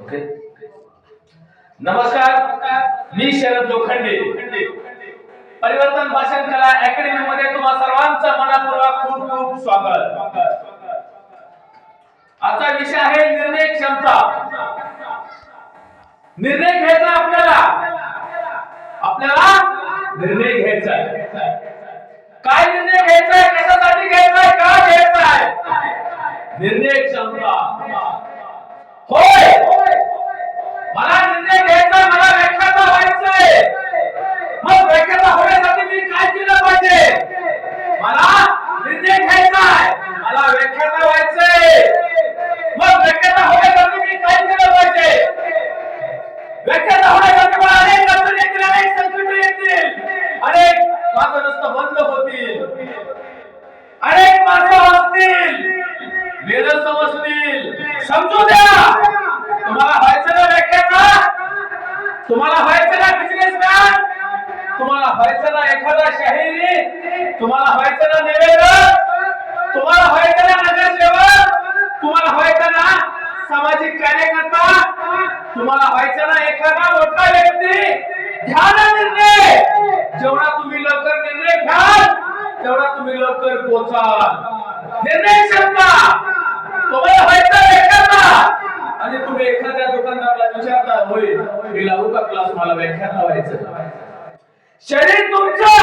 Okay. नमस्कार, मी शरद लोखंडे. परिवर्तन भाषण कला अकॅडमी मध्ये तुम्हा सर्वांचं मनपूर्वक खूप खूप स्वागत. आजचा विषय आहे निर्णय क्षमता. निर्णय घ्यायचा आपल्याला निर्णय घ्यायचा आहे. काय निर्णय घ्यायचा आहे, कशासाठी घ्यायचा आहे, का घ्यायचा आहे? निर्णय क्षमता. होय, मला निर्णय घ्यायचा, मला व्याख्याता व्हायचंय. मग व्याख्याता होण्यासाठी मी काय केलं पाहिजे? मला निर्णय घ्यायचा आहे, मला व्याख्याता व्हायचंय. मग व्याख्याता होण्यासाठी मी काय केलं पाहिजे? व्याख्याता होण्यासाठी मला अनेक अडचणी येतील, अनेक संकट येतील, अनेक माझं नुसतं बंद होतील, अनेक माणसं असतील, वेद समजतील. समजू द्या, तुम्हाला व्हायचं ना व्याख्याता, तुम्हाला व्हायचं ना बिझनेसमॅन, तुम्हाला व्हायचं ना एखादा शाहिरी, तुम्हाला व्हायचं ना निवेदक, तुम्हाला व्हायचं ना नगरसेवक, तुम्हाला व्हायचं ना सामाजिक कार्यकर्ता, तुम्हाला व्हायचं ना एखादा मोठा व्यक्ती. घ्या ना निर्णय. जेवढा तुम्ही लवकर निर्णय घ्याल तेवढा तुम्ही लवकर पोहोचाल. निर्णय क्षमता. तुम्हाला व्हायचं एखादा आणि तुम्ही एखाद्या दुकानदाराला विचारता, होय मी लावू का क्लास, मला व्याख्याता व्हायचं. शरीर तुमचं,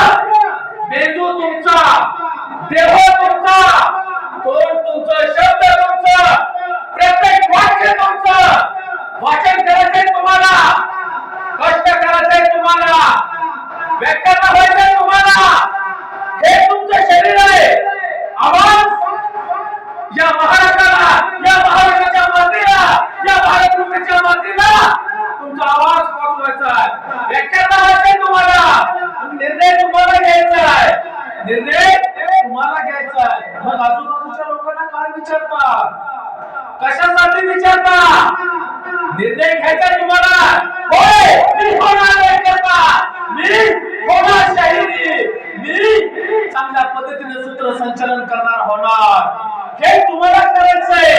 मेंदू तुमचा, देह तुमचा, तोंड तुमचं, शब्द तुमचं, प्रत्येक वाक्य तुमचं. वाचन करायचंय तुम्हाला, कष्ट करायचंय तुम्हाला, व्याख्याता व्हायचंय तुम्हाला. हे तुमचं शरीर आहे. आवाज या महाराष्ट्राला, या महाराष्ट्राच्या मातीला, या भारतभूमीच्या मातीला तुमचा आवाज पोहोचवायचा आहे. व्याख्याता व्हायचंय तुम्हाला. निर्णय तुम्हाला घ्यायचा आहे. निर्णय तुम्हाला घ्यायचा आहे. मग आजूबाजूच्या लोकांना काय विचारता, कशासाठी विचारता? निर्णय घ्यायचा तुम्हाला. होय, मी होणार व्याख्याता, मी होणार शाहिरी, मी चांगल्या पद्धतीने सूत्रसंचालन करणार होणार. हे तुम्हाला करायचंय.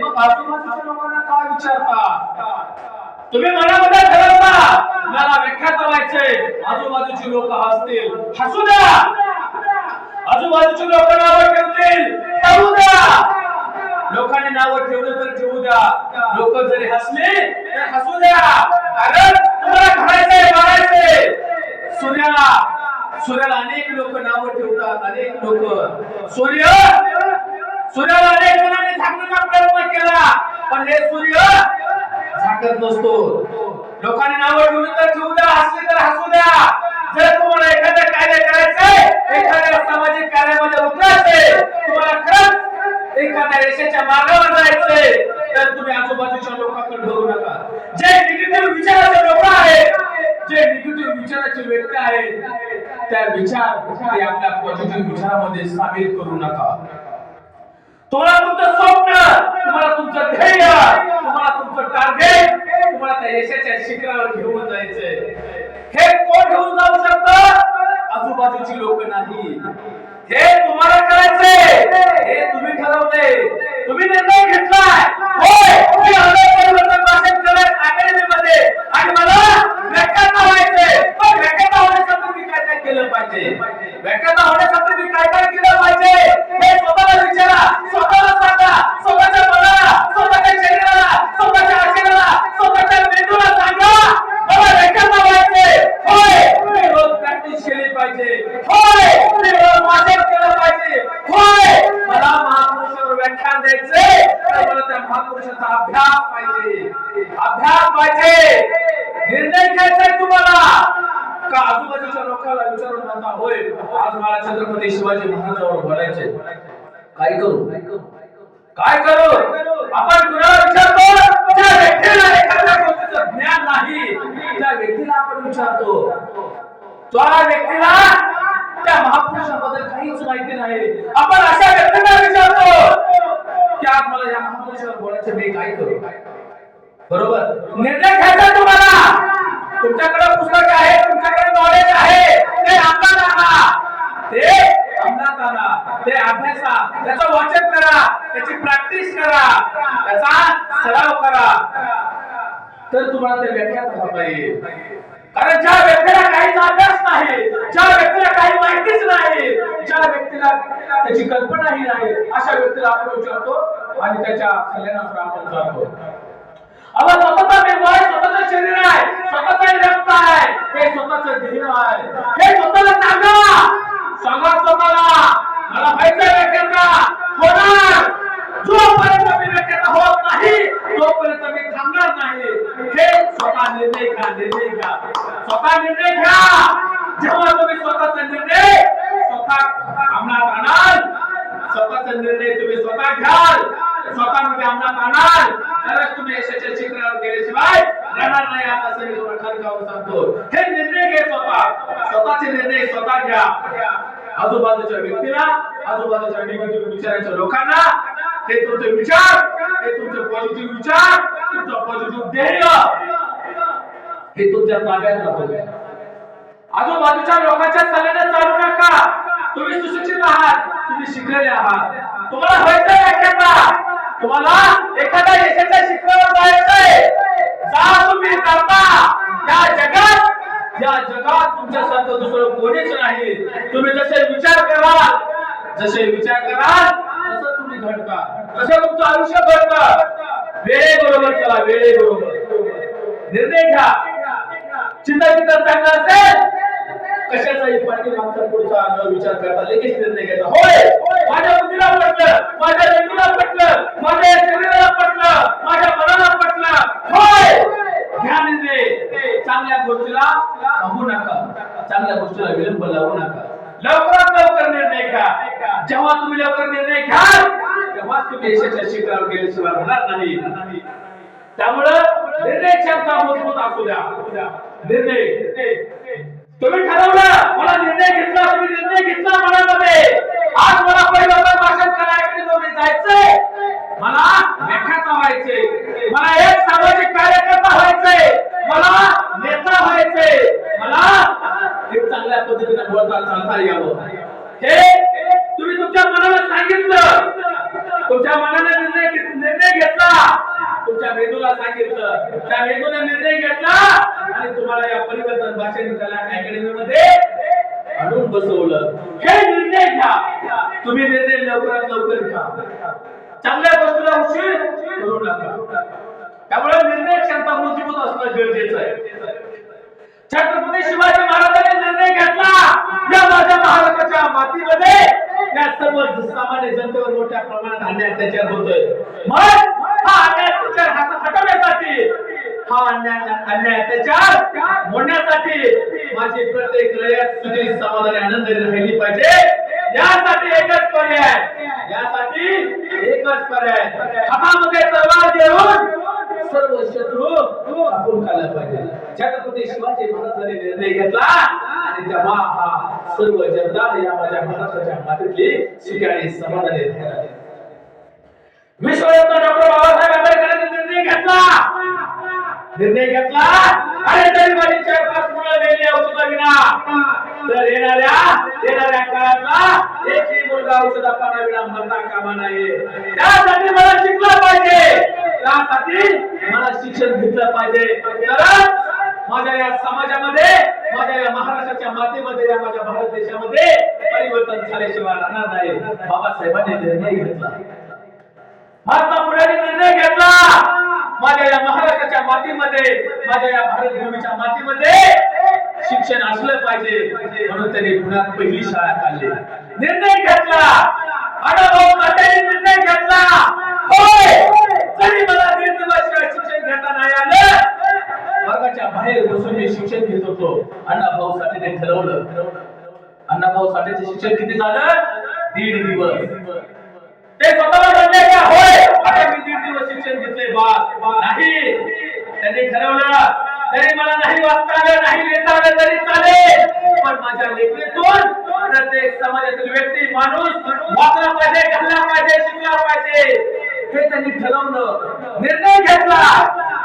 मग आजूबाजूच्या लोकांना काय विचारता? तुम्ही मनामध्ये ठरवता मला व्याख्याता व्हायचंय. आजूबाजूची लोक हसतील, हसू द्या. आजूबाजूची लोक नावं ठेवतील, ठेवू द्या. लोकांनी नावं ठेवलं तर ठेवू द्या. लोक जरी हसले तर हसू द्या. कारण तुम्हाला घडायचंय, मारायचंय. सूर्याला अनेक लोक नावं ठेवतात, अनेक लोक. सूर्याला अनेक जणांनी झाकण्याचा प्रयत्न केला, पण हे सूर्य झाकत नसतो. लोकांनी नावं ठेवली तर ठेवू द्या, हसली तर हसू द्या. जर तुम्हाला एखादं कार्य करायचंय, एखाद्या सामाजिक कार्यामध्ये उतरायचंय, तुम्हाला खरंच एखाद्या यशाच्या मार्गावर जायचंय, तर तुम्ही आजूबाजूच्या लोकांकडे बघू नका. जे निगेटिव्ह विचाराचे लोक आहेत, जे निगेटिव्ह विचाराचे व्यक्ती आहेत, त्या विचार ते आपल्या पॉझिटिव्ह विचारामध्ये सामील करू नका. तुम्हाला तुमचं स्वप्न, तुम्हाला तुमचं ध्येय, तुम्हाला तुमचं टार्गेट, तुम्हाला त्या यशाच्या शिखरावर घेऊन जायचंय. हे कोण घेऊन जाऊ शकतं? आजूबाजूची लोक नाही. हे तुम्हाला करायचंय. हे तुम्ही ठरवलंय, तुम्ही निर्णय घेतलाय. होय, मी आलोय परिवर्तन भाषण कला अकॅडमी मध्ये आणि मला व्याख्याता व्हायचंय. पण व्याख्याता होण्यासाठी मी काय काय केलं पाहिजे? व्याख्याता होण्यासाठी मी काय काय केलं पाहिजे? हे स्वतःला विचारा, स्वतःला सांगा. स्वतःच्या मनाला, स्वतःच्या शरीराला, स्वतःच्या आचरणाला, स्वतःच्या मेंदूला सांगा, मला व्याख्याता व्हायचंय. होय, मी रोज प्रॅक्टिस केली पाहिजे. होय, मी रोज वाचन केलं पाहिजे. होय, मला महापुरुषावर व्याख्यान द्यायचंय, तर मला त्या महापुरुषाचा अभ्यास पाहिजे. अभ्यास पाहिजे. निर्णय घ्यायचाय तुम्हाला. का आजूबाजूच्या लोकांना विचारून म्हणता, होय आज मला छत्रपती शिवाजी महाराजांवर बोलायचे, काय करू? काय करू? आपण कुणाला विचारतो? ज्या व्यक्तीला एखाद्या गोष्टीचं ज्ञान नाही, त्या व्यक्तीला आपण विचारतो. त्या व्यक्तीला त्या महापुरुषाबद्दल काहीच माहिती नाही. आपण अशा व्यक्तीला विचारतो की आज मला या महापुरुषावर बोलायचे, मी काय करू? बरोबर. निर्णय घ्यायचा तुम्हाला. तुमच्याकडे पुस्तक आहे, तुमच्याकडे नॉलेज आहे, ते अंमलात आणा. ते अंमलात आणा, ते अभ्यासा, त्याचं वाचन करा, त्याची प्रॅक्टिस करा, त्याचा सराव करा, तर तुम्हाला ते व्याख्यात होता येईल. कारण ज्या व्यक्तीला काहीच अभ्यास नाही, ज्या व्यक्तीला काही माहितीच नाही, ज्या व्यक्तीला त्याची कल्पनाही नाही, अशा व्यक्तीला आपण विचारतो आणि त्याच्या सल्ल्यानुसार आपण जातो. आपण स्वतःचा मेंदू आहे, स्वतःचं शरीर आहे, स्वतःचा रक्त आहे, हे स्वतःचं देह आहे, हे स्वतःला सांगा स्वतःला मला व्हायचं व्यक्तीचा होणार. जोपर्यंत मी व्यक्तीचा होत नाही तोपर्यंत मी थांबणार नाही. हे स्वतः निर्णय घ्या, स्वतः निर्णय घ्या. जेव्हा तुम्ही स्वतःचा निर्णय स्वतः अंमलात आणाल, स्वतःचा निर्णय तुम्ही स्वतः घ्याल, स्वतःमध्ये अंमलात आणाल, तरच तुम्ही यशाच्या शिखरावर गेल्याशिवाय राहणार नाही. आता सगळे तुम्हाला ठणकावून सांगतो, हे निर्णय घे, स्वतःचे निर्णय स्वतः घ्या. आजूबाजूच्या व्यक्तीला, आजूबाजूच्या निगेटिव्ह विचारांच्या लोकांना हे तुमचे विचार, हे तुमचे पॉझिटिव्ह विचार, तुमचं पॉझिटिव्ह ध्येय हे तुमच्या ताब्यात राहू द्या. आजूबाजूच्या लोकांच्या सल्ल्याने चालू नका. तुम्ही सुशिक्षित आहात, तुम्ही शिकलेले आहात, तुम्हाला व्हायचंय व्याख्याता, तुम्हाला एखाद्या यशाच्या शिखरावर जायचंय, जा तुम्ही करता. या जगात तुमच्यासारखं दुसरं कोणीच नाही. तुम्ही जसे विचार कराल तसं तुम्ही घडता, तसं तुमचं आयुष्य घडतं. वेळेबरोबर चला, वेळेबरोबर निर्णय घ्या. चिंता चांगला असेल, कशाचाही पाठीमागचा पुढचा न विचार करता लगेच निर्णय घ्यायचा. होय, माझ्या बुद्धीला पटलं, माझ्या मेंदूला पटलं, माझ्या शरीराला पटलं, माझ्या मनाला पटलं. होय, घ्या निर्णय. चांगल्या गोष्टीला थांबू नका, चांगल्या गोष्टीला विलंब लावू नका. लवकरात लवकर निर्णय घ्या. जेव्हा तुम्ही लवकर निर्णय घ्याल तेव्हाच तुम्ही यशाच्या शिखरावर गेल्याशिवाय राहणार नाही. त्यामुळं निर्णय क्षमता मजबूत असू द्या. निर्णय तुम्ही ठरवलं, मला निर्णय घेतला, तुम्ही निर्णय घेतला मनामध्ये, आज मला परिवर्तन भाषण करायकडे जायचंय, मला व्याख्याता व्हायचंय, मला एक सामाजिक कार्यकर्ता व्हायचंय, मला नेता व्हायचंय, मला एक चांगल्या पद्धतीने बोलता चालता यावं. हे तुम्ही तुमच्या मनाला सांगितलं, तुमच्या मनाने निर्णय घेतला, तुमच्या मेंदूला सांगितलं, त्या मेंदूने निर्णय घेतला आणि तुम्हाला या परिवर्तन भाषण कला अकॅडमीमध्ये आणून बसवलं. हे निर्णय घ्या. तुम्ही निर्णय लवकरात लवकर घ्या. चांगल्या गोष्टीला उशीर करू नका. त्यामुळे निर्णय क्षमता मजबूत असणं गरजेचं आहे. छत्रपती शिवाजी महाराजांनी निर्णय घेतला, या माझ्या महाराष्ट्राच्या मातीमध्ये या सर्व सामान्य जनतेवर मोठ्या प्रमाणात अन्याय अत्याचार होतोय. मग हा अन्याय अत्याचार हटवण्यासाठी, हा अन्याय अत्याचार मोडण्यासाठी माझी प्रत्येक रयत सुखी समाधानी आनंदी राहिली पाहिजे. यासाठी एकच पर्याय, हातामध्ये तलवार घेऊन सर्व शत्रू कापून काढला पाहिजे. छत्रपती शिवाजी महाराजांनी निर्णय घेतला आणि तेव्हा हा सर्व जनता या माझ्या महाराष्ट्राच्या मातीतली सुखाने समाधानी राहिली. विश्वरत्न डॉक्टर बाबासाहेब आंबेडकरांनी निर्णय घेतला आणि तरी माझी 4-5 मुलं वेगळी औषध विना तर येणाऱ्या काळातला एकही मुलगा औषधा पाना विना मरता कामा नये. त्यासाठी मला शिकलं पाहिजे, त्यासाठी मला शिक्षण घेतलं पाहिजे, तरच माझ्या या समाजामध्ये, माझ्या या महाराष्ट्राच्या मातीमध्ये, या माझ्या भारत देशामध्ये परिवर्तन झाल्याशिवाय राहणार नाही. बाबासाहेबांनी निर्णय घेतला, महात्मा फुलेंनी निर्णय घेतला, माझ्या या महाराष्ट्राच्या मातीमध्ये, माझ्या या भारत भूमीच्या मातीमध्ये शिक्षण असलं पाहिजे, म्हणून त्यांनी पुण्यात पहिली शाळा काढली. निर्णय घेतला, अण्णाभाऊ साठेंनी निर्णय घेतला. होय, जरी मला दीर्घवर्षीय शिक्षण घेता नाही आलं, वर्गाच्या बाहेर बसून मी शिक्षण घेत होतो. अण्णाभाऊ साठेंनी ठरवलं. अण्णाभाऊ साठेंचे शिक्षण किती झालं? 1.5 दिवस. ते स्वतःला म्हणले का होय आता मी 1.5 दिवस शिक्षण घेतले नाही. त्यांनी ठरवलं, तरी मला नाही वाचता आलं, नाही लिहिता आलं तरी चालेल, पण माझ्या लेखणीतून प्रत्येक समाजातील व्यक्ती, माणूस वाचला पाहिजे, घडला पाहिजे, शिकला पाहिजे. हे त्यांनी ठरवलं, निर्णय घेतला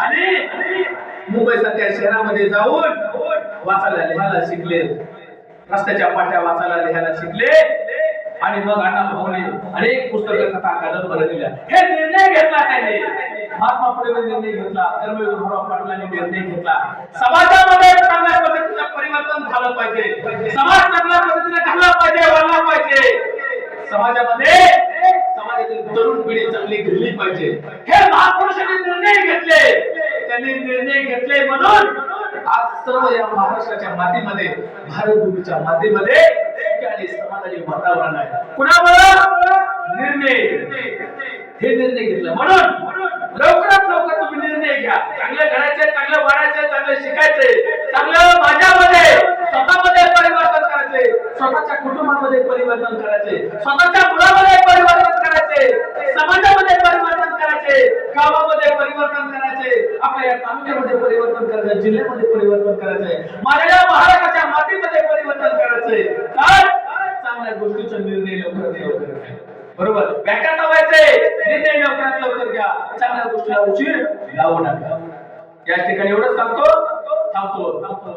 आणि मुंबई सारख्या शहरामध्ये जाऊन वाचायला लिहायला शिकले, रस्त्याच्या पाट्या वाचायला लिहायला शिकले. आणि मग अण्णा भाऊने अनेक पुस्तकं कथा कादंबऱ्या दिल्या. हे निर्णय घेतला त्यांनी. महात्मा फुलेने निर्णय घेतला, कर्मवीर भाऊराव पाटलांनी निर्णय घेतला. समाजामध्ये चांगल्या पद्धतीने परिवर्तन झालं पाहिजे, समाज चांगल्या पद्धतीने घडला पाहिजे, वाढला पाहिजे. समाजातील तरुण पिढी चांगली घडली पाहिजे. हे महापुरुषांनी निर्णय घेतले. त्यांनी निर्णय घेतले म्हणून आज सर्व या महाराष्ट्राच्या मातीमध्ये, भारतभूमीच्या मातीमध्ये आणि समाधानी वातावरण आहे. कुणामुळे? निर्णय. हे निर्णय घेतला म्हणून लवकरात लवकर तुम्ही निर्णय घ्या. चांगले घडायचे, चांगले वाढायचे, चांगले शिकायचे, चांगलं माझ्यामध्ये स्वतःमध्ये परिवर्तन करायचे, स्वतःच्या कुटुंबामध्ये परिवर्तन करायचे, स्वतःच्या मुलामध्ये परिवर्तन करायचे, समाजामध्ये परिवर्तन करायचे, गावामध्ये परिवर्तन करायचे, आपल्या या तालुक्यामध्ये परिवर्तन करायचे, जिल्ह्यामध्ये परिवर्तन करायचे, माझ्या महाराष्ट्राच्या मातीमध्ये परिवर्तन करायचे. तर चांगल्या गोष्टीचा निर्णय लवकरात लवकर घ्या. बरोबर? बॅकअप व्हायचे, निर्णय लवकरात लवकर घ्या. चांगल्या गोष्टीला उशीर लावू नका. या ठिकाणी एवढंच सांगतो, थांबतो.